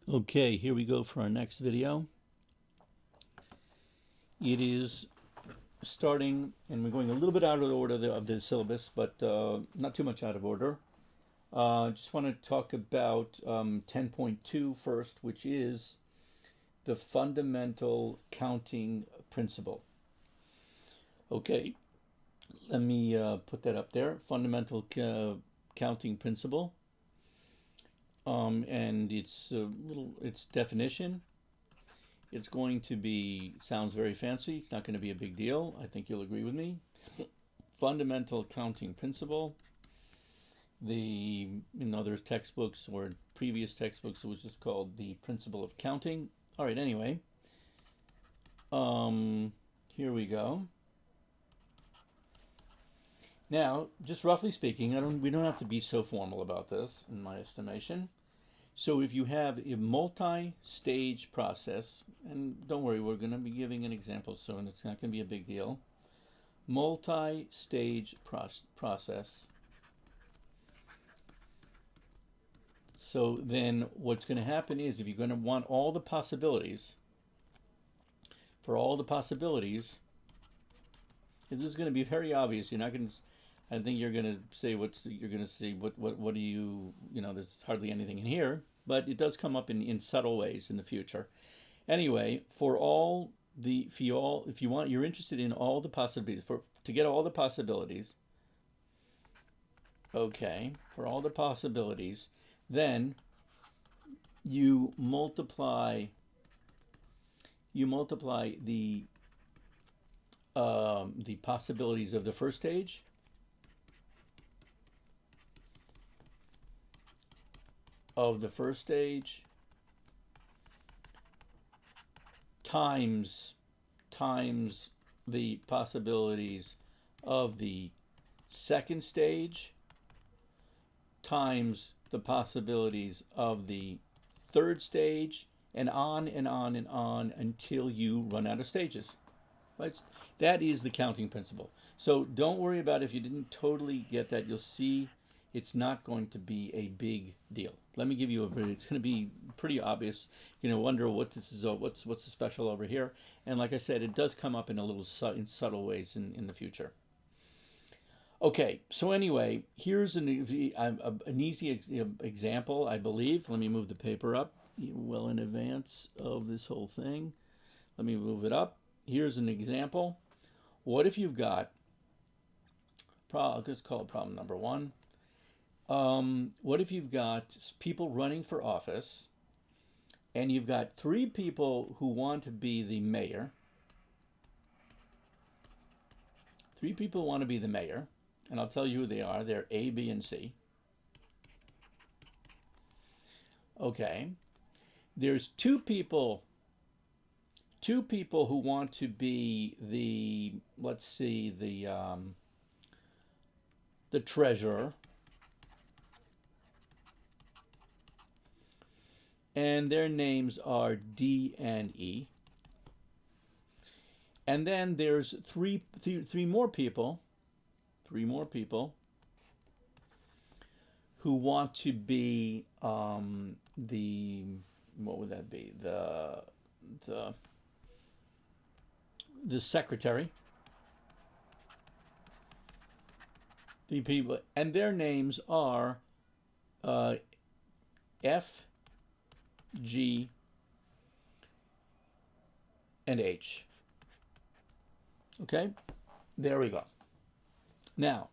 Okay, here we go for our next video. It is starting, and we're going a little bit out of the order of the syllabus, but not too much out of order. Just want to talk about 10.2 first, which is the fundamental counting principle. Okay, let me put that up there. Fundamental counting principle, and its definition. It's going to be, sounds very fancy. It's not going to be a big deal. I think you'll agree with me. Fundamental counting principle. In other textbooks or previous textbooks, it was just called the principle of counting. All right, anyway. Here we go. Now, just roughly speaking, we don't have to be so formal about this, in my estimation. So if you have a multi-stage process, and don't worry, we're going to be giving an example soon. It's not going to be a big deal. Multi-stage process. So then what's going to happen is if you're going to want all the possibilities, for all the possibilities, this is going to be very obvious. You're not going to, I think you're going to say what do you know, there's hardly anything in here, but it does come up in subtle ways in the future. Anyway, if you want, you're interested in all the possibilities, to get all the possibilities, okay, for all the possibilities, then you multiply the possibilities of the first stage times the possibilities of the second stage times the possibilities of the third stage, and on and on and on until you run out of stages. Right? That is the counting principle. So don't worry about if you didn't totally get that. You'll see it's not going to be a big deal. Let me give you it's going to be pretty obvious. You're going to wonder what this is, what's the special over here. And like I said, it does come up in in subtle ways in the future. Okay, so anyway, here's an easy example, I believe. Let me move the paper up well in advance of this whole thing. Let me move it up. Here's an example. What if you've got, I'll just call it problem number one. What if you've got people running for office, and you've got 3 people who want to be the mayor. 3 people want to be the mayor. And I'll tell you who they are. They're A, B, and C. Okay. There's two people who want to be the, let's see, the treasurer. And their names are D and E. And then there's three more people who want to be what would that be, the secretary. 3 people, and their names are F, G, and H. Okay, there we go. Now,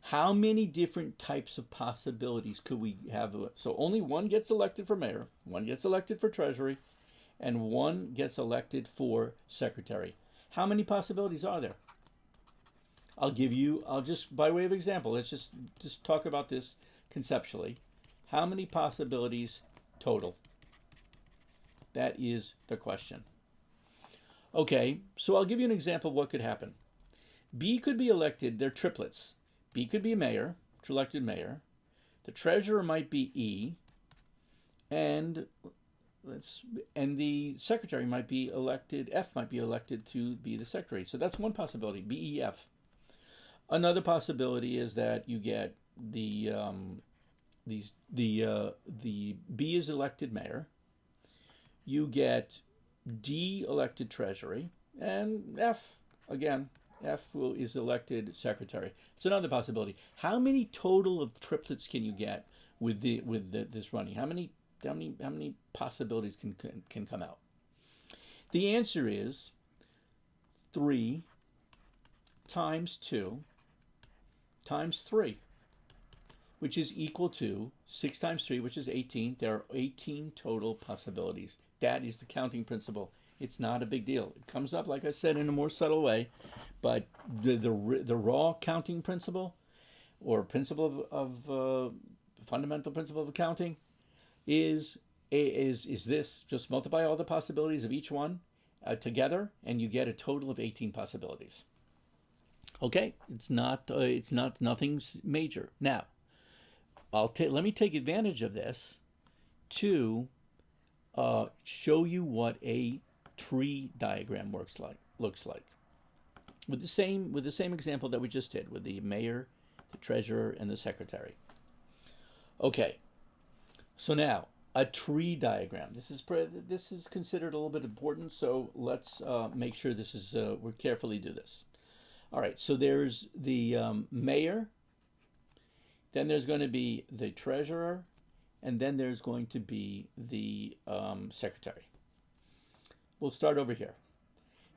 how many different types of possibilities could we have? So only one gets elected for mayor, one gets elected for treasury, and one gets elected for secretary. How many possibilities are there? I'll just, by way of example, let's just talk about this conceptually. How many possibilities total? That is the question. Okay, so I'll give you an example of what could happen. B could be elected, they're triplets. B could be mayor, elected mayor. The treasurer might be E, and the secretary might be elected, F might be elected to be the secretary. So that's one possibility, B, E, F. Another possibility is that you get the B is elected mayor, you get D elected treasury, and F, again, is elected secretary. It's another possibility. How many total of triplets can you get with this running? How many possibilities can come out? The answer is 3 times 2 times 3, which is equal to 6 times 3, which is 18. There are 18 total possibilities. That is the counting principle. It's not a big deal. It comes up, like I said, in a more subtle way, but the raw counting principle, or principle of fundamental principle of accounting, is this: just multiply all the possibilities of each one together, and you get a total of 18 possibilities. Okay, it's not nothing major. Now, let me take advantage of this to show you what a tree diagram looks like with the same example that we just did with the mayor, the treasurer, and the secretary. Okay, so now a tree diagram. This is considered a little bit important, so let's make sure this is we carefully do this. All right, so there's the mayor, then there's going to be the treasurer, and then there's going to be the secretary. We'll start over here.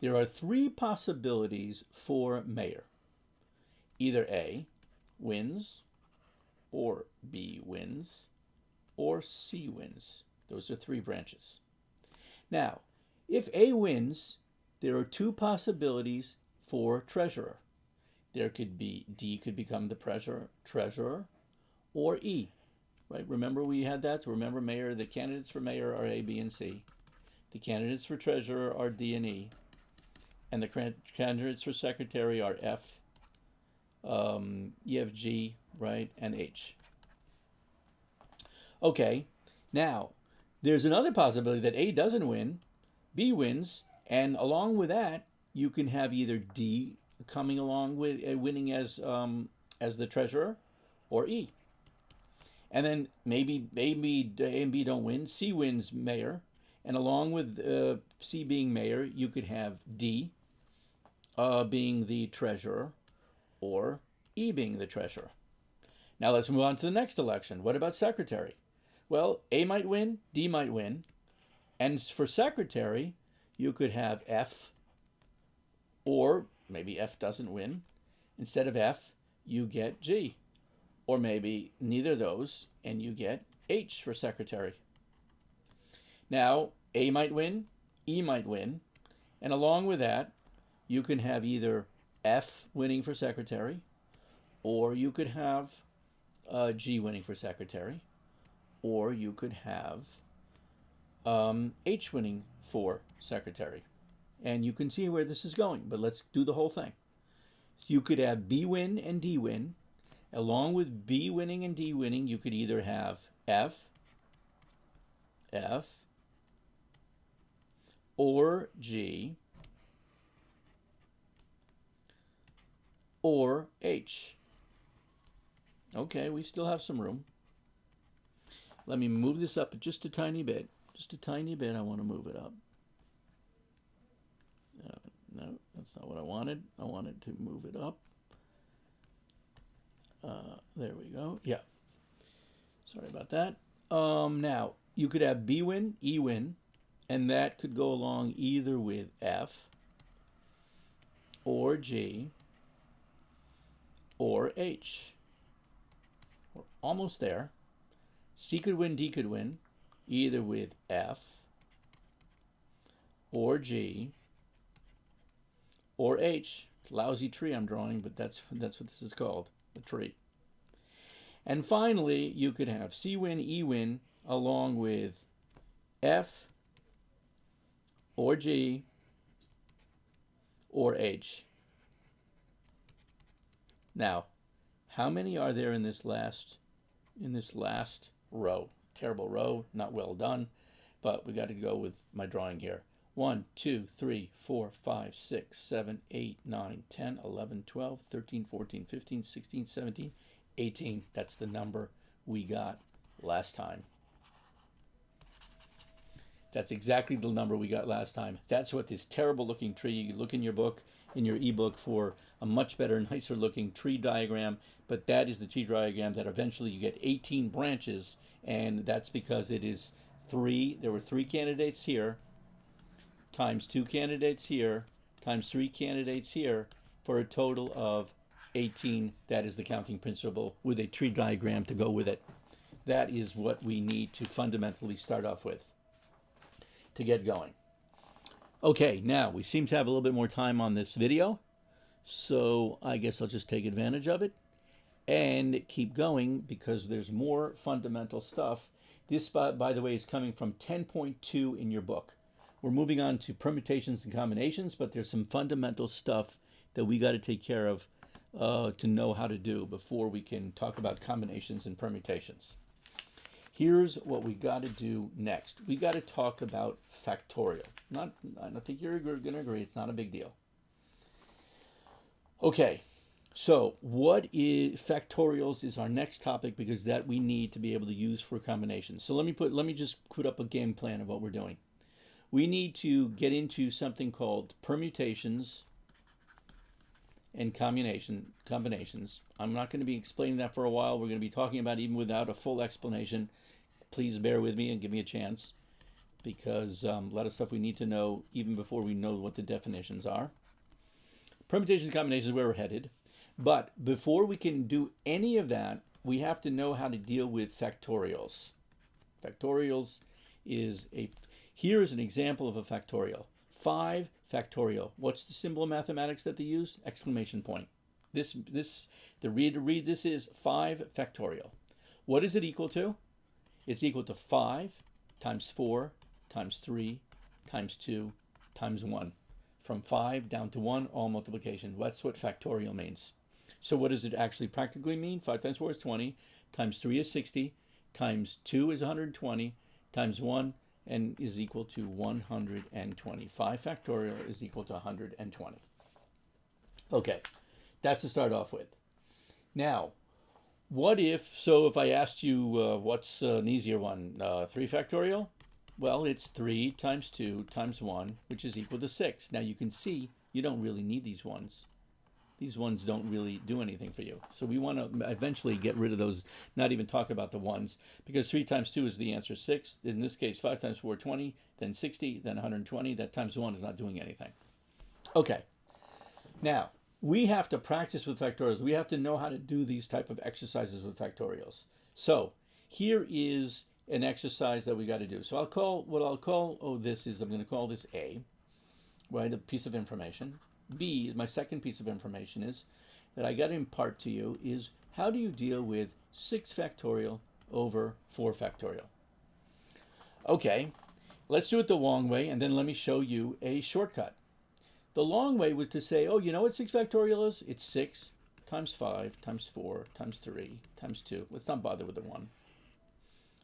There are 3 possibilities for mayor. Either A wins, or B wins, or C wins. Those are 3 branches. Now, if A wins, there are 2 possibilities for treasurer. There could be D could become the treasurer, or E. Right? Remember we had that? Remember mayor, the candidates for mayor are A, B, and C. The candidates for treasurer are D and E. And the candidates for secretary are F, E, F, G, right, and H. Okay, now, there's another possibility that A doesn't win, B wins, and along with that, you can have either D coming along with winning as the treasurer, or E. And then maybe A and B don't win, C wins mayor, and along with C being mayor, you could have D being the treasurer, or E being the treasurer. Now let's move on to the next election. What about secretary? Well, A might win, D might win, and for secretary, you could have F, or maybe F doesn't win. Instead of F, you get G, or maybe neither of those, and you get H for secretary. Now, A might win, E might win, and along with that, you can have either F winning for secretary, or you could have G winning for secretary, or you could have H winning for secretary. And you can see where this is going, but let's do the whole thing. You could have B win and D win. Along with B winning and D winning, you could either have F, or G, or H. Okay, we still have some room. Let me move this up just a tiny bit. Just a tiny bit, I want to move it up. No, that's not what I wanted. I wanted to move it up. There we go. Yeah. Sorry about that. Now, you could have B win, E win, and that could go along either with F, or G, or H. We're almost there. C could win, D could win, either with F, or G, or H. Lousy tree I'm drawing, but that's what this is called, the tree. And finally, you could have C win, E win, along with F, or G, or H. Now, how many are there in this last row? Terrible row, not well done, but we got to go with my drawing here. 1, 2, 3, 4, 5, 6, 7, 8, 9, 10, 11, 12, 13, 14, 15, 16, 17, 18. That's the number we got last time. That's exactly the number we got last time. That's what this terrible looking tree, you look in your book, in your ebook, for a much better, nicer looking tree diagram, but that is the tree diagram that eventually you get 18 branches, and that's because it is there were 3 candidates here, times 2 candidates here, times 3 candidates here, for a total of 18. That is the counting principle with a tree diagram to go with it. That is what we need to fundamentally start off with to get going. Okay, now we seem to have a little bit more time on this video, so I guess I'll just take advantage of it and keep going because there's more fundamental stuff. This, by the way, is coming from 10.2 in your book. We're moving on to permutations and combinations, but there's some fundamental stuff that we got to take care of to know how to do before we can talk about combinations and permutations. Here's what we got to do next. We got to talk about factorial. I don't think you're going to agree. It's not a big deal. Okay, so what is factorials is our next topic because that we need to be able to use for combinations. So let me just put up a game plan of what we're doing. We need to get into something called permutations and combinations. I'm not going to be explaining that for a while. We're going to be talking about even without a full explanation. Please bear with me and give me a chance because a lot of stuff we need to know even before we know what the definitions are. Permutations and combinations is where we're headed. But before we can do any of that, we have to know how to deal with factorials. Factorials is here is an example of a factorial. 5 factorial. What's the symbol of mathematics that they use? Exclamation point. This is 5 factorial. What is it equal to? It's equal to 5 times 4 times 3 times 2 times 1. From 5 down to 1, all multiplication. That's what factorial means. So what does it actually practically mean? 5 times 4 is 20, times 3 is 60, times 2 is 120, times 1 and is equal to 120. 5 factorial is equal to 120. Okay, that's to start off with. Now, what if I asked you what's an easier one? 3 factorial? Well, it's 3 times 2 times 1, which is equal to 6. Now you can see you don't really need these ones. These ones don't really do anything for you. So we want to eventually get rid of those, not even talk about the ones, because 3 times 2 is the answer 6. In this case, 5 times 4, 20, then 60, then 120. That times 1 is not doing anything. Okay. Now, we have to practice with factorials. We have to know how to do these type of exercises with factorials. So here is an exercise that we got to do. So I'm going to call this A, right, a piece of information. B, my second piece of information is that I got to impart to you is how do you deal with 6 factorial over 4 factorial? Okay, let's do it the long way, and then let me show you a shortcut. The long way was to say, oh, you know what 6 factorial is? It's 6 times 5 times 4 times 3 times 2. Let's not bother with the 1.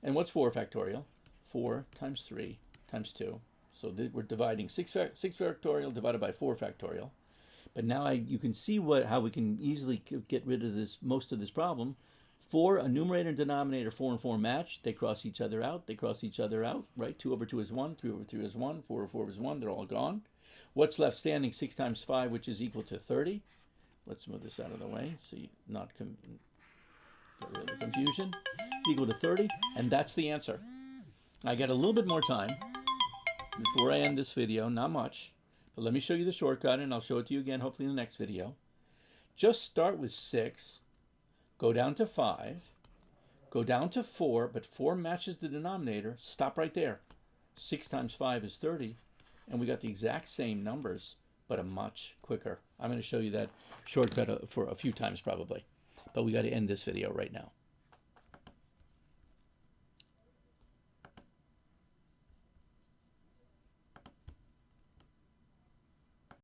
And what's 4 factorial? 4 times 3 times 2. So we're dividing 6 factorial divided by 4 factorial. But now you can see how we can easily get rid of most of this problem. 4, a numerator and denominator, 4 and 4 match. They cross each other out. They cross each other out, right? 2 over 2 is 1. 3 over 3 is 1. 4 over 4 is 1. They're all gone. What's left standing? 6 times 5, which is equal to 30. Let's move this out of the way so you not get rid of the confusion. Equal to 30, and that's the answer. I got a little bit more time before I end this video, not much, but let me show you the shortcut, and I'll show it to you again hopefully in the next video. Just start with 6, go down to 5, go down to 4, but 4 matches the denominator, stop right there. 6 times 5 is 30, and we got the exact same numbers, but a much quicker. I'm going to show you that shortcut for a few times probably, but we got to end this video right now.